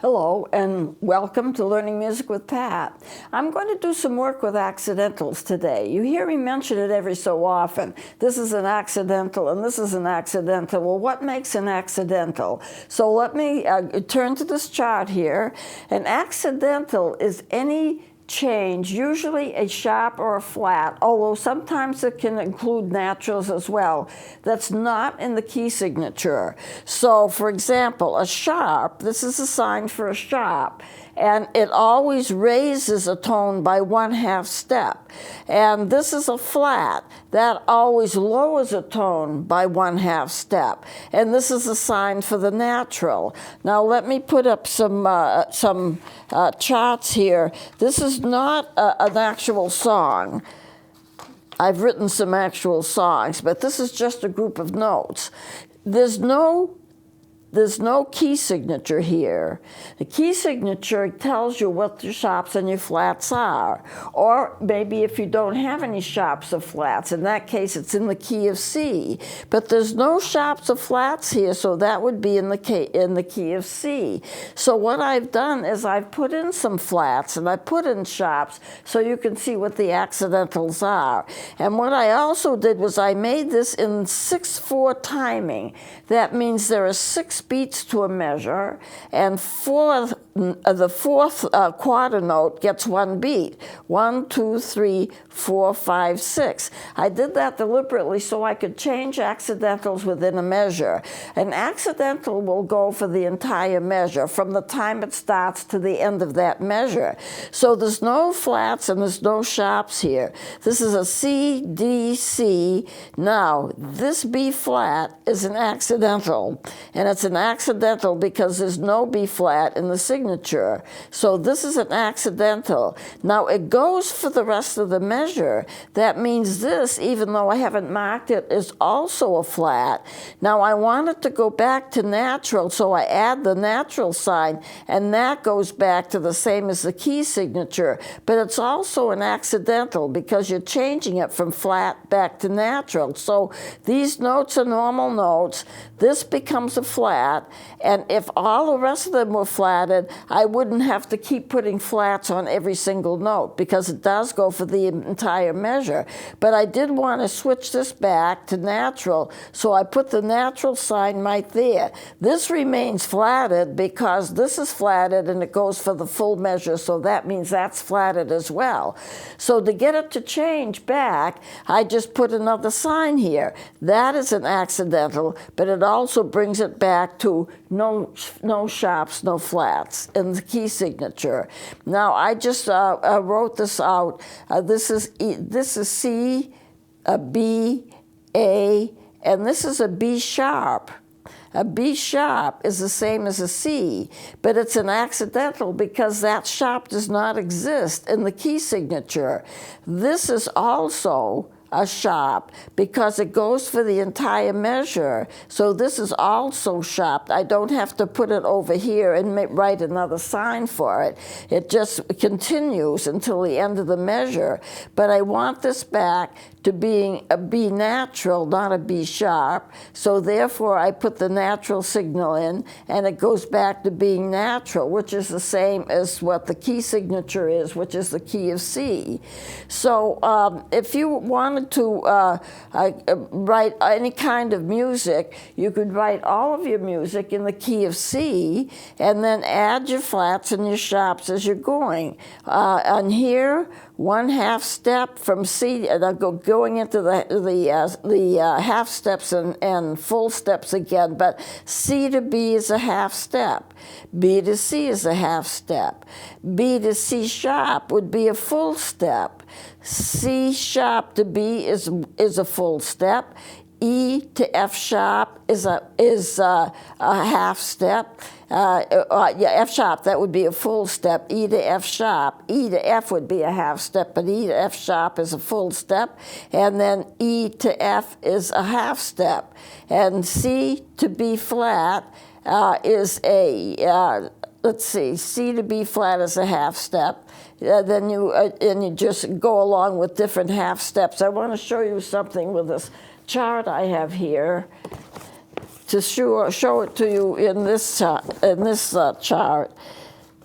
Hello and welcome to Learning Music with Pat. I'm going to do some work with accidentals today. You hear me mention it every so often. This is an accidental and this is an accidental. Well, what makes an accidental? So let me turn to this chart here. An accidental is any change, usually a sharp or a flat, although sometimes it can include naturals as well, that's not in the key signature. So, for example, a sharp, this is a sign for a sharp, and it always raises a tone by 1/2 step. And this is a flat, that always lowers a tone by 1/2 step. And this is a sign for the natural. Now let me put up some charts here. This is not an actual song. I've written some actual songs, but this is just a group of notes. There's no key signature here. The key signature tells you what your sharps and your flats are. Or maybe if you don't have any sharps or flats, in that case it's in the key of C. But there's no sharps or flats here, so that would be in the key of C. So what I've done is I've put in some flats and I put in sharps so you can see what the accidentals are. And what I also did was I made this in 6/4 timing. That means there are 6 beats to a measure, and the fourth quarter note gets 1 beat. 1, 2, 3, 4, 5, 6. I did that deliberately so I could change accidentals within a measure. An accidental will go for the entire measure, from the time it starts to the end of that measure. So there's no flats and there's no sharps here. This is a C, D, C. Now, this B flat is an accidental, and it's an accidental because there's no B flat in the signature. So this is an accidental. Now it goes for the rest of the measure. That means this, even though I haven't marked it, is also a flat. Now I want it to go back to natural, so I add the natural sign, and that goes back to the same as the key signature. But it's also an accidental because you're changing it from flat back to natural. So these notes are normal notes. This becomes a flat, and if all the rest of them were flatted, I wouldn't have to keep putting flats on every single note because it does go for the entire measure. But I did want to switch this back to natural, so I put the natural sign right there. This remains flatted because this is flatted and it goes for the full measure, so that means that's flatted as well. So to get it to change back, I just put another sign here. That is an accidental, but it also brings it back to no sharps, no flats in the key signature. Now I just wrote this out. This is C, a B, A, and this is a B sharp. A B sharp is the same as a C, but it's an accidental because that sharp does not exist in the key signature. This is also a sharp because it goes for the entire measure. So this is also sharp. I don't have to put it over here and write another sign for it. It just continues until the end of the measure. But I want this back to being a B natural, not a B sharp. So therefore I put the natural signal in and it goes back to being natural, which is the same as what the key signature is, which is the key of C. So if you wanted to write any kind of music, you could write all of your music in the key of C and then add your flats and your sharps as you're going. On here, 1/2 step from C, going into the half steps and full steps again, but C to B is a 1/2 step. B to C is a 1/2 step. B to C sharp would be a full step. C sharp to B is a full step. E to F sharp is a 1/2 step. F sharp, that would be a full step. E to F sharp. E to F would be a 1/2 step, but E to F sharp is a full step. And then E to F is a 1/2 step. And C to B flat is a, let's see, C to B flat is a 1/2 step. Then you just go along with different 1/2 steps. I want to show you something with this chart I have here to show it to you in this chart.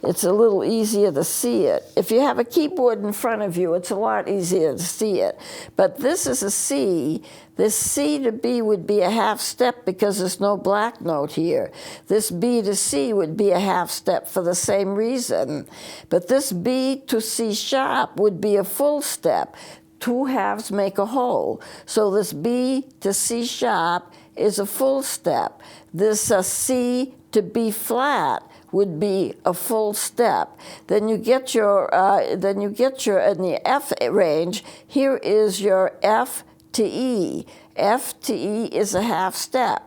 It's a little easier to see it. If you have a keyboard in front of you, it's a lot easier to see it. But this is a C. This C to B would be a half step because there's no black note here. This B to C would be a half step for the same reason. But this B to C sharp would be a full step. Two halves make a whole. So this B to C sharp is a full step. This C to B flat would be a full step. Then you get your in the F range, here is your F to E. F to E is a half step.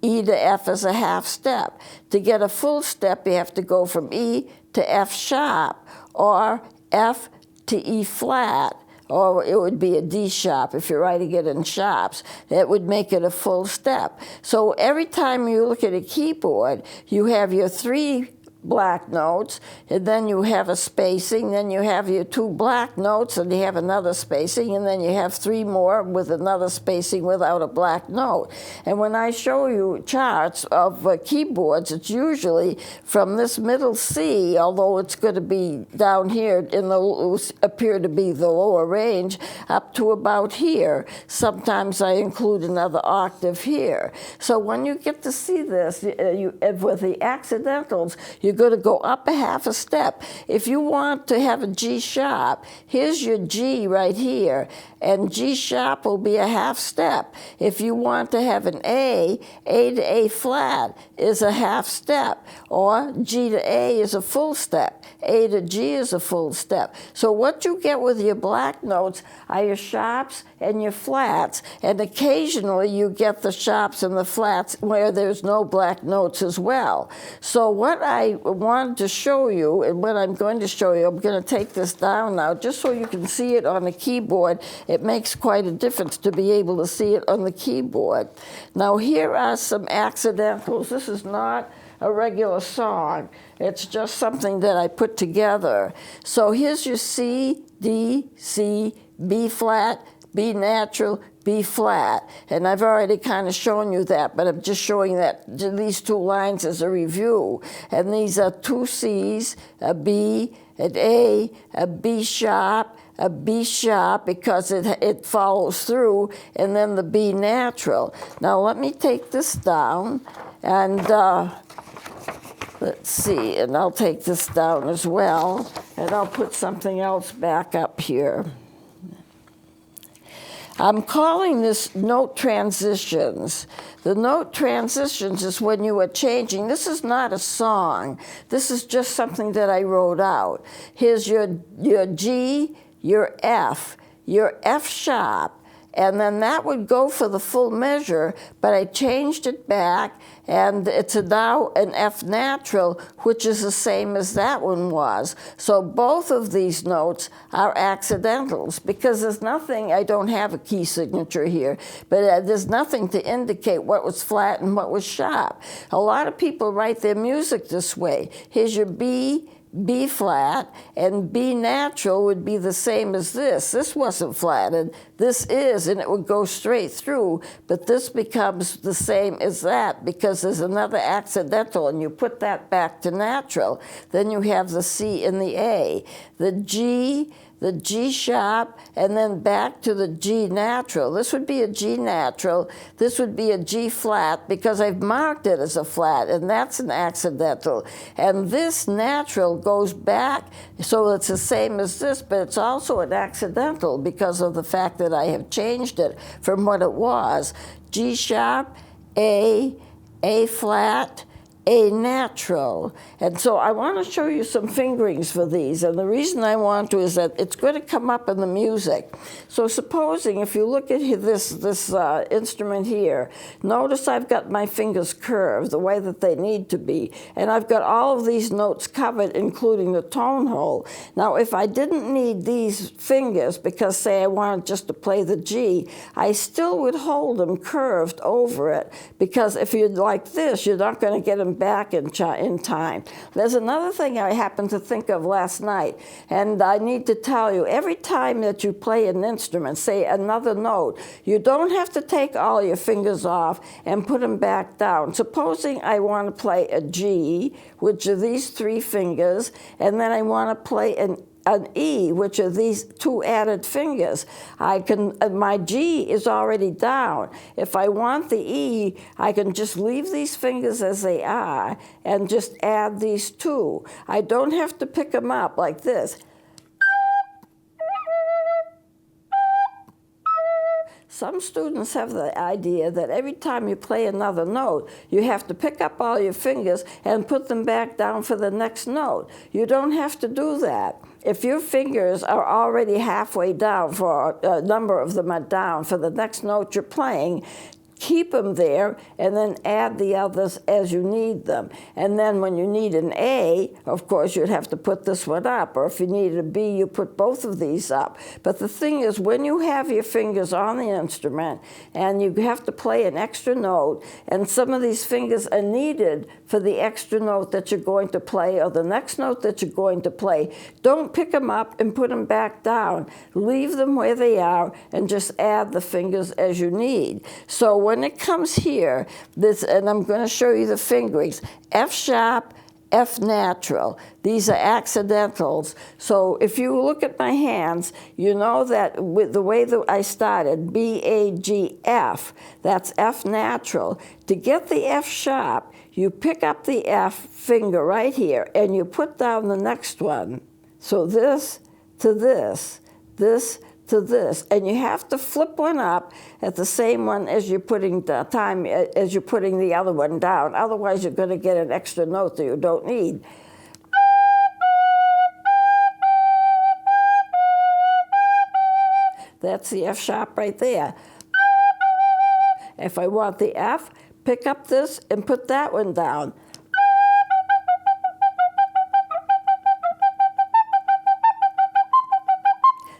E to F is a half step. To get a full step, you have to go from E to F sharp, or F to E flat, or it would be a D sharp if you're writing it in sharps. That would make it a full step. So every time you look at a keyboard, you have your 3 black notes, and then you have a spacing, then you have your 2 black notes, and you have another spacing, and then you have 3 more with another spacing without a black note. And when I show you charts of keyboards, it's usually from this middle C, although it's going to be down here in the appear to be the lower range, up to about here. Sometimes I include another octave here. So when you get to see this, with the accidentals, you're going to go up a half a step. If you want to have a G sharp, here's your G right here, and G sharp will be a half step. If you want to have an A to A flat is a half step, or G to A is a full step. A to G is a full step. So what you get with your black notes are your sharps and your flats, and occasionally you get the sharps and the flats where there's no black notes as well. So what I wanted to show you, and what I'm going to show you, I'm going to take this down now just so you can see it on the keyboard. It makes quite a difference to be able to see it on the keyboard. Now here are some accidentals. This is not a regular song. It's just something that I put together. So here's your C, D, C, B flat, B natural, B flat. And I've already kind of shown you that, but I'm just showing that these 2 lines as a review. And these are 2 C's, a B, an A B sharp, a B sharp because it follows through, and then the B natural. Now let me take this down, and let's see, and I'll take this down as well, and I'll put something else back up here. I'm calling this note transitions. The note transitions is when you are changing. This is not a song. This is just something that I wrote out. Here's your G, your F sharp, and then that would go for the full measure, but I changed it back, and it's now an F natural, which is the same as that one was. So both of these notes are accidentals, because there's nothing, I don't have a key signature here, but there's nothing to indicate what was flat and what was sharp. A lot of people write their music this way. Here's your B flat, and B natural would be the same as this. This wasn't flatted. This is, and it would go straight through, but this becomes the same as that because there's another accidental, and you put that back to natural. Then you have the C and the A. The G sharp, and then back to the G natural. This would be a G natural. This would be a G flat because I've marked it as a flat, and that's an accidental. And this natural goes back, so it's the same as this, but it's also an accidental because of the fact that I have changed it from what it was. G sharp, A flat, A natural. And so I want to show you some fingerings for these. And the reason I want to is that it's going to come up in the music. So supposing if you look at this instrument here, notice I've got my fingers curved the way that they need to be. And I've got all of these notes covered, including the tone hole. Now, if I didn't need these fingers, because say I wanted just to play the G, I still would hold them curved over it, because if you're like this, you're not going to get them back in time. There's another thing I happened to think of last night, and I need to tell you, every time that you play an instrument, say another note, you don't have to take all your fingers off and put them back down. Supposing I want to play a G, which are these 3 fingers, and then I want to play an E, which are these 2 added fingers. My G is already down. If I want the E, I can just leave these fingers as they are and just add these 2. I don't have to pick them up like this. Some students have the idea that every time you play another note, you have to pick up all your fingers and put them back down for the next note. You don't have to do that. If your fingers are already halfway down, for a number of them are down for the next note you're playing, keep them there and then add the others as you need them. And then when you need an A, of course, you'd have to put this one up. Or if you needed a B, you put both of these up. But the thing is, when you have your fingers on the instrument and you have to play an extra note, and some of these fingers are needed for the extra note that you're going to play or the next note that you're going to play, don't pick them up and put them back down. Leave them where they are and just add the fingers as you need. So when it comes here, and I'm going to show you the fingerings, F sharp, F natural. These are accidentals. So if you look at my hands, you know that with the way that I started, B, A, G, F, that's F natural. To get the F sharp, you pick up the F finger right here, and you put down the next one. So this to this, this to this, and you have to flip one up at the same one as you're putting the other one down. Otherwise, you're going to get an extra note that you don't need. That's the F sharp right there. If I want the F, pick up this and put that one down.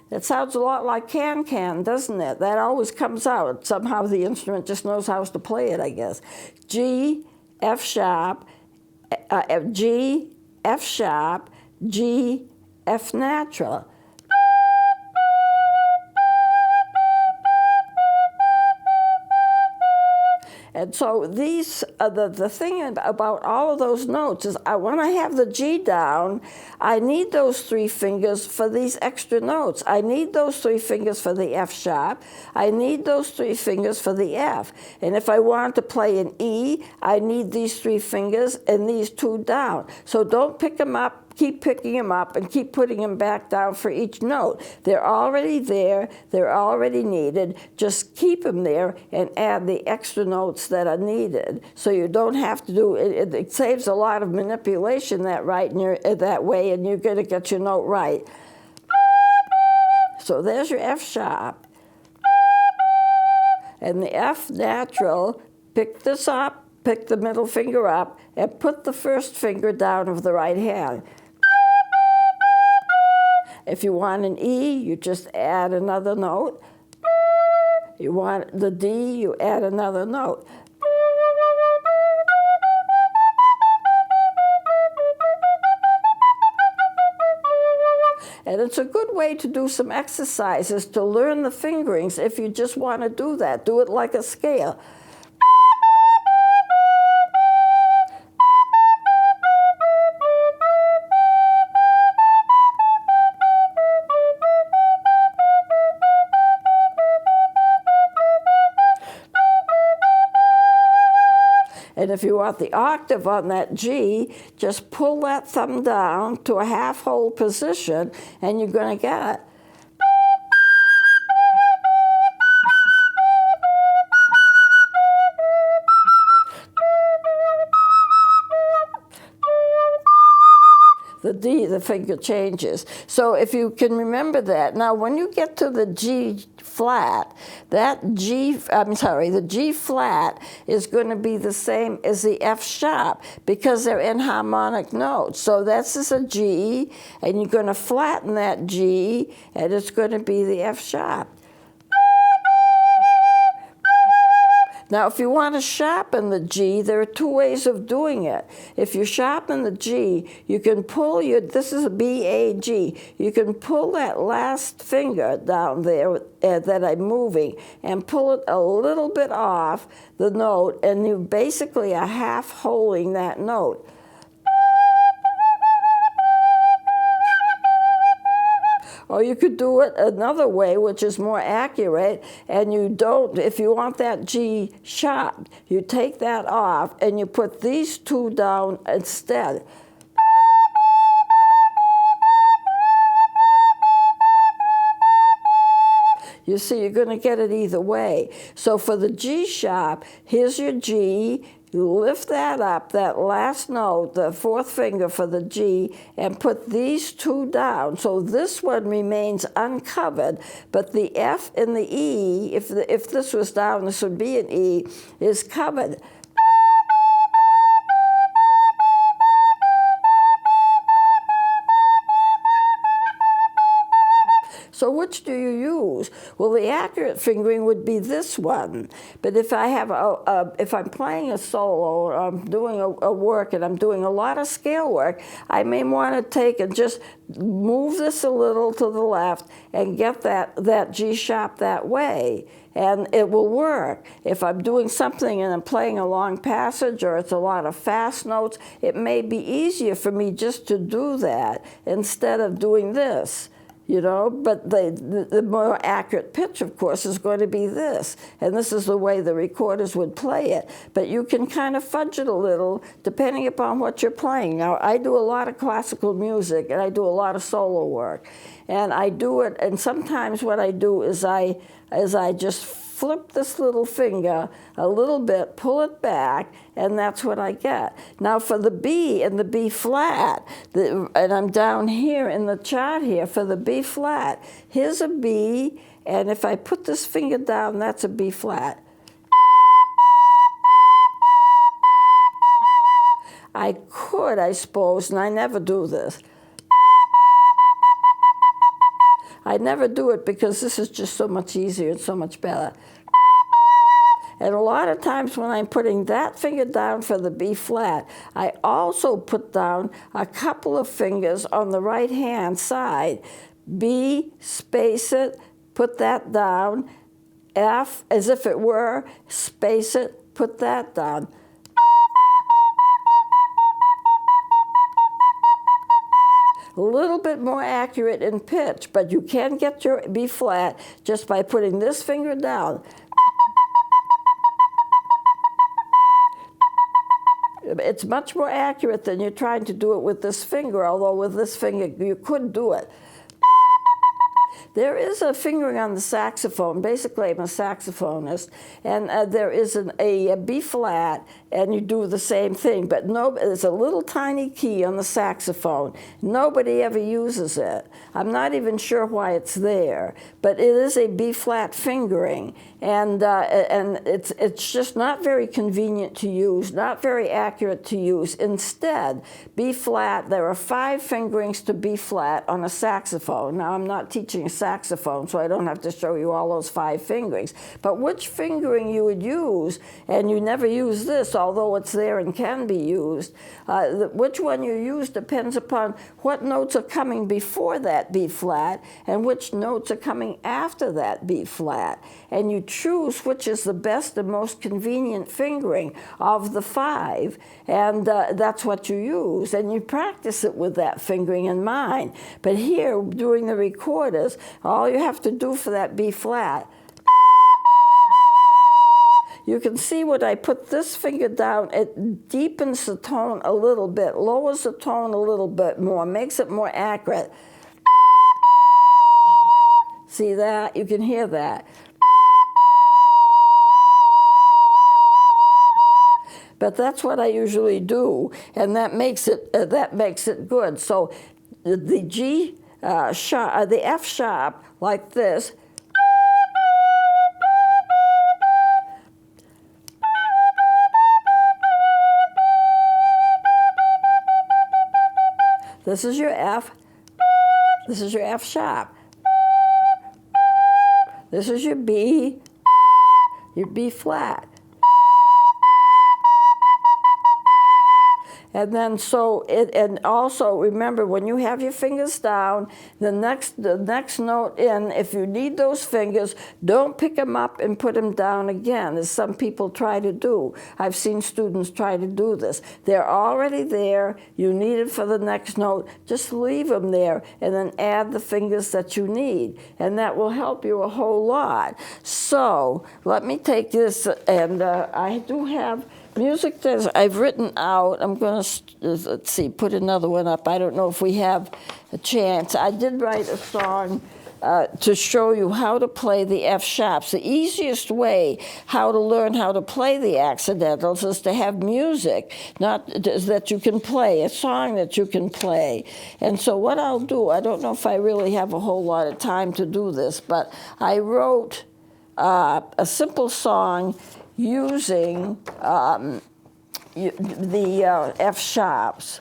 It sounds a lot like can-can, doesn't it? That always comes out. Somehow the instrument just knows how to play it, I guess. G, F sharp, G, F sharp, G, F natural. And so these, the thing about all of those notes is when I have the G down, I need those 3 fingers for these extra notes. I need those 3 fingers for the F sharp. I need those 3 fingers for the F. And if I want to play an E, I need these 3 fingers and these 2 down. So don't pick them up. Keep picking them up and keep putting them back down for each note. They're already there. They're already needed. Just keep them there and add the extra notes that are needed. So you don't have to do it. It saves a lot of manipulation that way, and you're going to get your note right. So there's your F sharp. And the F natural, pick this up, pick the middle finger up, and put the first finger down of the right hand. If you want an E, you just add another note. You want the D, you add another note. And it's a good way to do some exercises to learn the fingerings if you just want to do that. Do it like a scale. And if you want the octave on that G, just pull that thumb down to a half-hold position, and you're going to get it. The D, the finger changes. So if you can remember that. Now, when you get to the G flat, the G flat is going to be the same as the F sharp because they're enharmonic notes. So that's just a G, and you're going to flatten that G, and it's going to be the F sharp. Now, if you want to sharpen the G, there are two ways of doing it. If you sharpen the G, you can pull this is a B, A, G. You can pull that last finger down there that I'm moving and pull it a little bit off the note, and you basically are half holding that note. Or you could do it another way, which is more accurate, and if you want that G sharp, you take that off and you put these two down instead. You see, you're going to get it either way. So for the G sharp, here's your G. You lift that up, that last note, the fourth finger for the G, and put these two down. So this one remains uncovered, but the F and the E, if this was down, this would be an E, is covered. So which do you use? Well, the accurate fingering would be this one. But if I have if I'm playing a solo, or I'm doing a work and I'm doing a lot of scale work, I may want to take and just move this a little to the left and get that G sharp that way. And it will work. If I'm doing something and I'm playing a long passage or it's a lot of fast notes, it may be easier for me just to do that instead of doing this. But the more accurate pitch, of course, is going to be this. And this is the way the recorders would play it. But you can kind of fudge it a little depending upon what you're playing. Now, I do a lot of classical music, and I do a lot of solo work. And I do it, and sometimes what I do is I just flip this little finger a little bit, pull it back, and that's what I get. Now for the B and the B flat, and I'm down here in the chart here for the B flat, here's a B, and if I put this finger down, that's a B flat. I could, I suppose, and I never do this. I never do it because this is just so much easier and so much better. And a lot of times when I'm putting that finger down for the B flat, I also put down a couple of fingers on the right-hand side. B, space it, put that down. F, as if it were, space it, put that down. A little bit more accurate in pitch, but you can get your B flat just by putting this finger down. It's much more accurate than you're trying to do it with this finger, although with this finger you could do it. There is a fingering on the saxophone. Basically, I'm a saxophonist, and there is a B flat, and you do the same thing. But there's a little tiny key on the saxophone. Nobody ever uses it. I'm not even sure why it's there, but it is a B flat fingering, and it's just not very convenient to use, not very accurate to use. Instead, B flat. There are 5 fingerings to B flat on a saxophone. Now, I'm not teaching a saxophone, so I don't have to show you all those 5 fingerings. But which fingering you would use, and you never use this, although it's there and can be used, which one you use depends upon what notes are coming before that B flat and which notes are coming after that B flat. And you choose which is the best and most convenient fingering of the 5, and that's what you use. And you practice it with that fingering in mind. But here, during the recorders, all you have to do for that B flat, you can see when I put this finger down, it deepens the tone a little bit, lowers the tone a little bit more, makes it more accurate. See that? You can hear that. But that's what I usually do, and that makes it good. So the G sharp, the F sharp, like this. This is your F. This is your F sharp. This is your B flat. And then and also remember, when you have your fingers down, the next note in, if you need those fingers, don't pick them up and put them down again, as some people try to do. I've seen students try to do this. They're already there. You need it for the next note. Just leave them there and then add the fingers that you need. And that will help you a whole lot. So let me take this, and I do have music that I've written out. I'm going to, let's see, put another one up. I don't know if we have a chance. I did write a song to show you how to play the F sharps. The easiest way how to learn how to play the accidentals is to have music, not that you can play, a song that you can play. And so what I'll do, I don't know if I really have a whole lot of time to do this, but I wrote a simple song using the F sharps.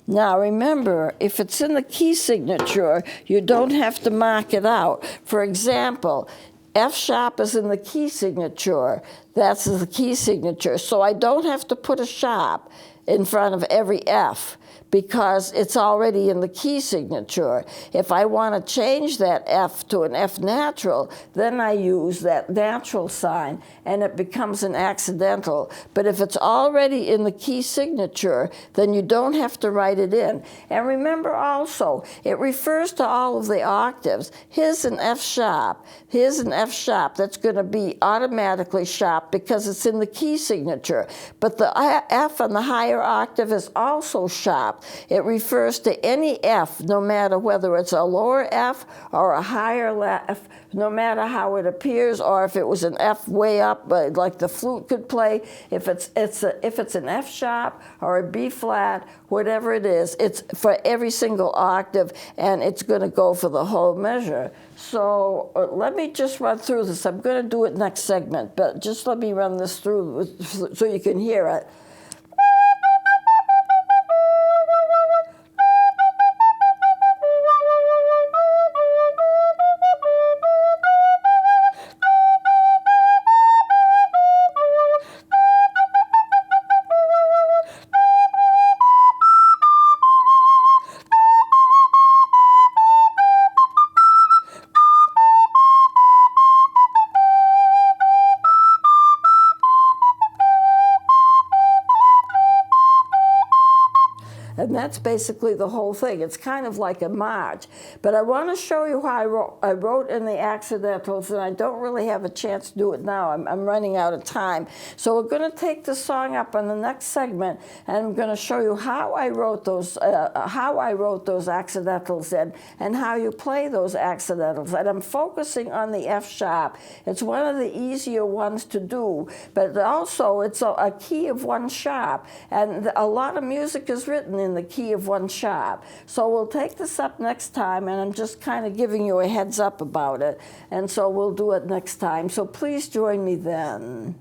Now remember, if it's in the key signature, you don't have to mark it out. For example, F sharp is in the key signature. That's the key signature. So I don't have to put a sharp in front of every F, because it's already in the key signature. If I want to change that F to an F natural, then I use that natural sign and it becomes an accidental. But if it's already in the key signature, then you don't have to write it in. And remember also, it refers to all of the octaves. Here's an F sharp. Here's an F sharp. That's going to be automatically sharp because it's in the key signature. But the F on the higher octave is also sharp. It refers to any F, no matter whether it's a lower F or a higher F, no matter how it appears, or if it was an F way up, like the flute could play. If it's an F sharp or a B flat, whatever it is, it's for every single octave, and it's going to go for the whole measure. So let me just run through this. I'm going to do it next segment, but just let me run this through so you can hear it. And that's basically the whole thing. It's kind of like a march. But I want to show you how I wrote in the accidentals, and I don't really have a chance to do it now. I'm running out of time. So we're going to take the song up on the next segment, and I'm going to show you how I wrote those accidentals in, and how you play those accidentals. And I'm focusing on the F sharp. It's one of the easier ones to do, but also it's a key of one sharp, and a lot of music is written in the key of one sharp. So we'll take this up next time, and I'm just kind of giving you a heads up about it. And so we'll do it next time. So please join me then.